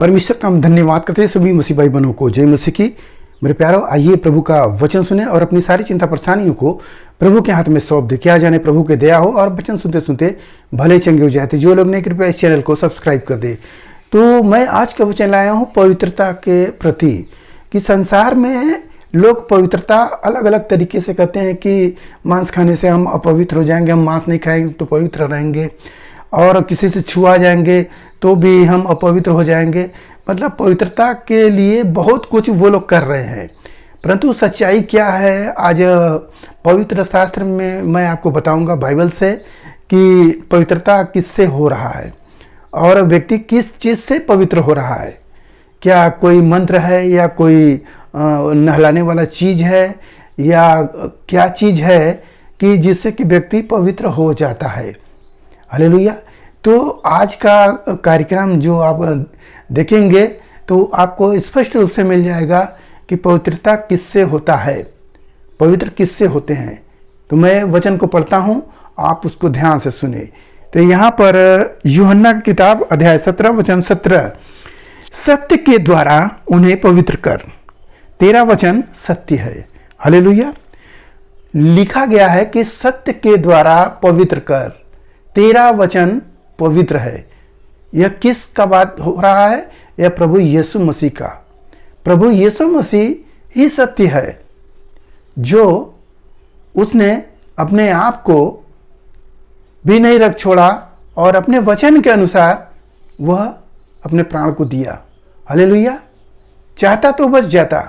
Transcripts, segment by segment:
परमेश्वर का हम धन्यवाद करते हैं सभी मसीह भाई बहनों को। जय मसीह की। मेरे प्यारों, आइए प्रभु का वचन सुने और अपनी सारी चिंता परेशानियों को प्रभु के हाथ में सौंप दे। क्या जाने प्रभु के दया हो और वचन सुनते सुनते भले चंगे हो जाते। जो लोग ने कृपया इस चैनल को सब्सक्राइब कर दे। तो मैं आज का वचन लाया हूँ पवित्रता के प्रति, कि संसार में लोग पवित्रता अलग अलग तरीके से कहते हैं कि मांस खाने से हम अपवित्र हो जाएंगे, हम मांस नहीं खाएंगे तो पवित्र रहेंगे, और किसी से छुआ जाएंगे तो भी हम अपवित्र हो जाएंगे। मतलब पवित्रता के लिए बहुत कुछ वो लोग कर रहे हैं, परंतु सच्चाई क्या है आज पवित्र शास्त्र में मैं आपको बताऊंगा बाइबल से कि पवित्रता किससे हो रहा है और व्यक्ति किस चीज़ से पवित्र हो रहा है। क्या कोई मंत्र है या कोई नहलाने वाला चीज़ है या क्या चीज़ है कि जिससे कि व्यक्ति पवित्र हो जाता है। हालेलुया। तो आज का कार्यक्रम जो आप देखेंगे तो आपको स्पष्ट रूप से मिल जाएगा कि पवित्रता किससे होता है, पवित्र किससे होते हैं। तो मैं वचन को पढ़ता हूँ, आप उसको ध्यान से सुने। तो यहाँ पर यूहन्ना की किताब अध्याय 17 वचन 17, सत्य के द्वारा उन्हें पवित्र कर, तेरा वचन सत्य है। हालेलुया। लिखा गया है कि सत्य के द्वारा पवित्र कर, तेरा वचन पवित्र है। यह किस का बात हो रहा है? यह प्रभु यीशु मसीह का। प्रभु यीशु मसीह ही सत्य है, जो उसने अपने आप को भी नहीं रख छोड़ा और अपने वचन के अनुसार वह अपने प्राण को दिया। हालेलुया। चाहता तो बच जाता,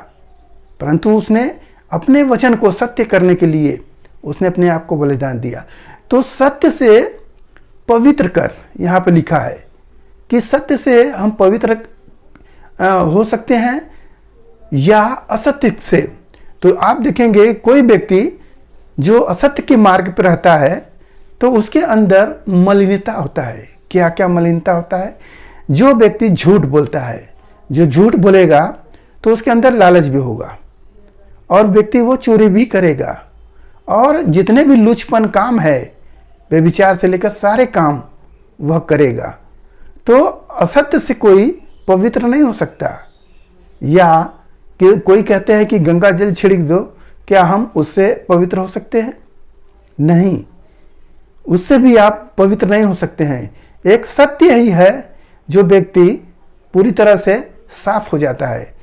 परंतु उसने अपने वचन को सत्य करने के लिए उसने अपने आप को बलिदान दिया। तो सत्य से पवित्र कर, यहाँ पर लिखा है कि सत्य से हम पवित्र हो सकते हैं या असत्य से। तो आप देखेंगे कोई व्यक्ति जो असत्य के मार्ग पर रहता है तो उसके अंदर मलिनता होता है। क्या क्या मलिनता होता है? जो व्यक्ति झूठ बोलता है, जो झूठ बोलेगा तो उसके अंदर लालच भी होगा और व्यक्ति वो चोरी भी करेगा, और जितने भी लुचपन काम है व्यभिचार से लेकर सारे काम वह करेगा। तो असत्य से कोई पवित्र नहीं हो सकता। या कि कोई कहते हैं कि गंगा जल छिड़क दो, क्या हम उससे पवित्र हो सकते हैं? नहीं, उससे भी आप पवित्र नहीं हो सकते हैं। एक सत्य ही है जो व्यक्ति पूरी तरह से साफ हो जाता है।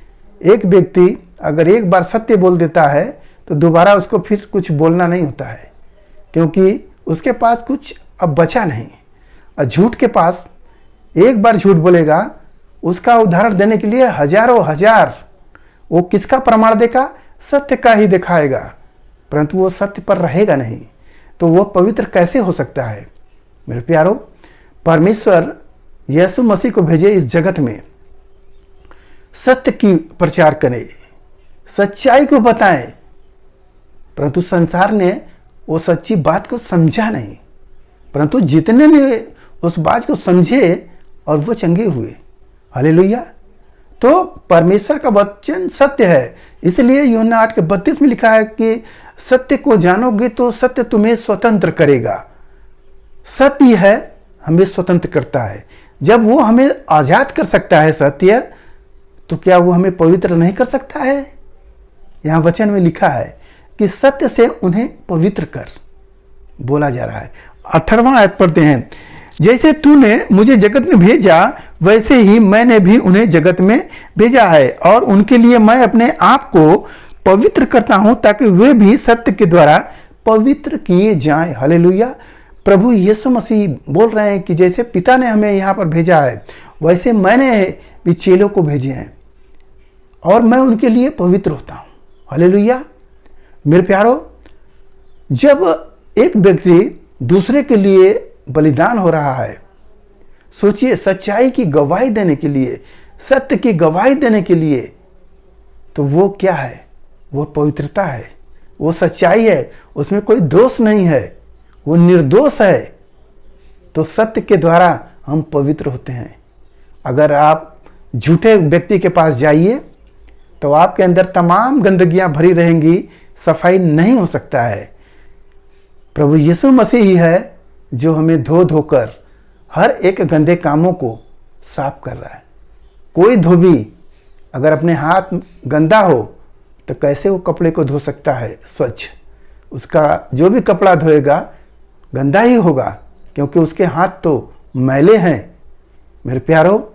एक व्यक्ति अगर एक बार सत्य बोल देता है तो दोबारा उसको फिर कुछ बोलना नहीं होता है, क्योंकि उसके पास कुछ अब बचा नहीं। और झूठ के पास एक बार झूठ बोलेगा, उसका उदाहरण देने के लिए हजारों हजार वो किसका प्रमाण देगा? सत्य का ही दिखाएगा, परंतु वो सत्य पर रहेगा नहीं। तो वो पवित्र कैसे हो सकता है? मेरे प्यारों, परमेश्वर यीशु मसीह को भेजे इस जगत में सत्य की प्रचार करें, सच्चाई को बताएं, परंतु संसार ने वो सच्ची बात को समझा नहीं। परंतु जितने ने उस बात को समझे और वो चंगे हुए। हालेलुया। तो परमेश्वर का वचन सत्य है, इसलिए यूहन्ना 8:32 में लिखा है कि सत्य को जानोगे तो सत्य तुम्हें स्वतंत्र करेगा। सत्य है हमें स्वतंत्र करता है। जब वो हमें आजाद कर सकता है सत्य, तो क्या वो हमें पवित्र नहीं कर सकता है? यहाँ वचन में लिखा है कि सत्य से उन्हें पवित्र कर बोला जा रहा है। 18वां आयत पढ़ते हैं, जैसे तूने मुझे जगत में भेजा वैसे ही मैंने भी उन्हें जगत में भेजा है, और उनके लिए मैं अपने आप को पवित्र करता हूं ताकि वे भी सत्य के द्वारा पवित्र किए जाएं। हालेलुया। प्रभु यीशु मसीह बोल रहे हैं कि जैसे पिता ने हमें यहाँ पर भेजा है वैसे मैंने भी चेलों को भेजे हैं और मैं उनके लिए पवित्र होता हूँ। हालेलुया। मेरे प्यारों, जब एक व्यक्ति दूसरे के लिए बलिदान हो रहा है, सोचिए सच्चाई की गवाही देने के लिए, सत्य की गवाही देने के लिए, तो वो क्या है? वो पवित्रता है, वो सच्चाई है, उसमें कोई दोष नहीं है, वो निर्दोष है। तो सत्य के द्वारा हम पवित्र होते हैं। अगर आप झूठे व्यक्ति के पास जाइए तो आपके अंदर तमाम गंदगियां भरी रहेंगी, सफाई नहीं हो सकता है। प्रभु यीशु मसीह ही है जो हमें धो धोकर हर एक गंदे कामों को साफ कर रहा है। कोई धोबी अगर अपने हाथ गंदा हो तो कैसे वो कपड़े को धो सकता है स्वच्छ? उसका जो भी कपड़ा धोएगा गंदा ही होगा, क्योंकि उसके हाथ तो मैले हैं। मेरे प्यारो,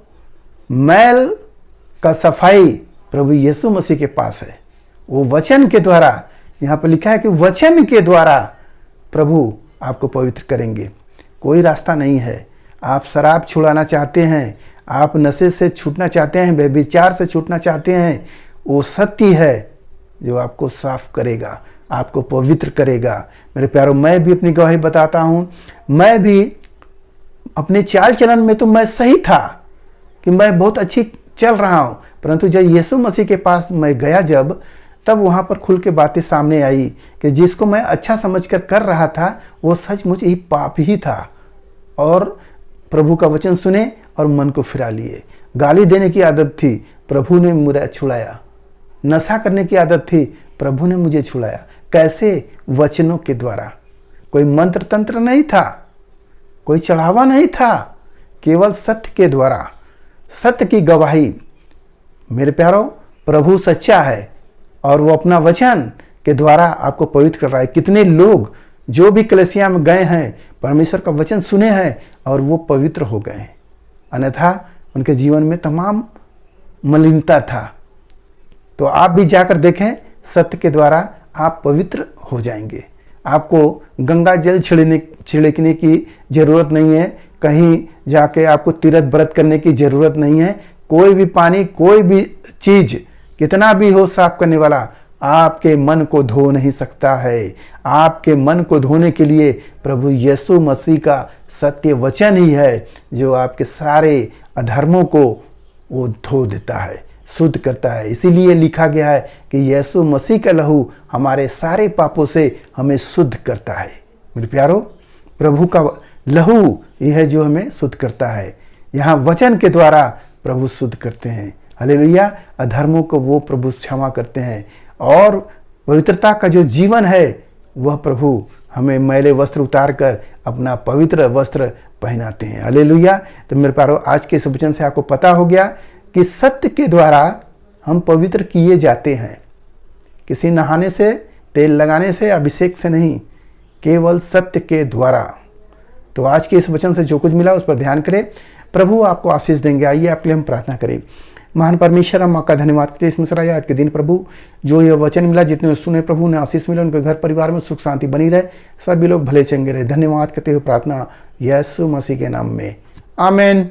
मैल का सफाई प्रभु यीशु मसीह के पास है। वो वचन के द्वारा, यहाँ पर लिखा है कि वचन के द्वारा प्रभु आपको पवित्र करेंगे। कोई रास्ता नहीं है। आप शराब छुड़ाना चाहते हैं, आप नशे से छूटना चाहते हैं, व्यभिचार से छूटना चाहते हैं, वो सत्य है जो आपको साफ करेगा, आपको पवित्र करेगा। मेरे प्यारों, मैं भी अपनी गवाही बताता हूँ। मैं भी अपने चाल चलन में तो मैं सही था कि मैं बहुत अच्छी चल रहा हूँ, परंतु जब यीशु मसीह के पास मैं गया तब वहाँ पर खुल के बातें सामने आई कि जिसको मैं अच्छा समझकर कर रहा था वो सचमुच ही पाप ही था। और प्रभु का वचन सुने और मन को फिरा लिए। गाली देने की आदत थी, प्रभु ने मुझे छुड़ाया। नशा करने की आदत थी, प्रभु ने मुझे छुड़ाया। कैसे? वचनों के द्वारा। कोई मंत्र तंत्र नहीं था, कोई चढ़ावा नहीं था, केवल सत्य के द्वारा, सत्य की गवाही। मेरे प्यारों, प्रभु सच्चा है और वो अपना वचन के द्वारा आपको पवित्र कर रहा है। कितने लोग जो भी कलीसिया में गए हैं, परमेश्वर का वचन सुने हैं और वो पवित्र हो गए हैं, अन्यथा उनके जीवन में तमाम मलिनता था। तो आप भी जाकर देखें, सत्य के द्वारा आप पवित्र हो जाएंगे। आपको गंगा जल छिड़कने की जरूरत नहीं है, कहीं जाके आपको तीर्थ व्रत करने की जरूरत नहीं है। कोई भी पानी, कोई भी चीज कितना भी हो साफ करने वाला, आपके मन को धो नहीं सकता है। आपके मन को धोने के लिए प्रभु यीशु मसीह का सत्य वचन ही है जो आपके सारे अधर्मों को वो धो देता है, शुद्ध करता है। इसीलिए लिखा गया है कि यीशु मसीह का लहू हमारे सारे पापों से हमें शुद्ध करता है। मेरे प्यारो, प्रभु का लहू यह है जो हमें शुद्ध करता है। यहाँ वचन के द्वारा प्रभु शुद्ध करते हैं। हालेलुया। अधर्मों को वो प्रभु क्षमा करते हैं और पवित्रता का जो जीवन है वह प्रभु हमें मैले वस्त्र उतार कर अपना पवित्र वस्त्र पहनाते हैं। हालेलुया। तो मेरे प्यारो, आज के इस वचन से आपको पता हो गया कि सत्य के द्वारा हम पवित्र किए जाते हैं। किसी नहाने से, तेल लगाने से, अभिषेक से नहीं, केवल सत्य के द्वारा। तो आज के इस वचन से जो कुछ मिला उस पर ध्यान करें। प्रभु आपको आशीष देंगे। आइए आपके लिए हम प्रार्थना करें। महान परमेश्वर, हम आपका धन्यवाद करते हैं इस मिश्रा आज के दिन प्रभु जो ये वचन मिला, जितने सुने प्रभु ने आशीष मिला, उनके घर परिवार में सुख शांति बनी रहे, सभी लोग भले चंगे रहे। धन्यवाद करते हुए प्रार्थना यीशु मसीह के नाम में, आमीन।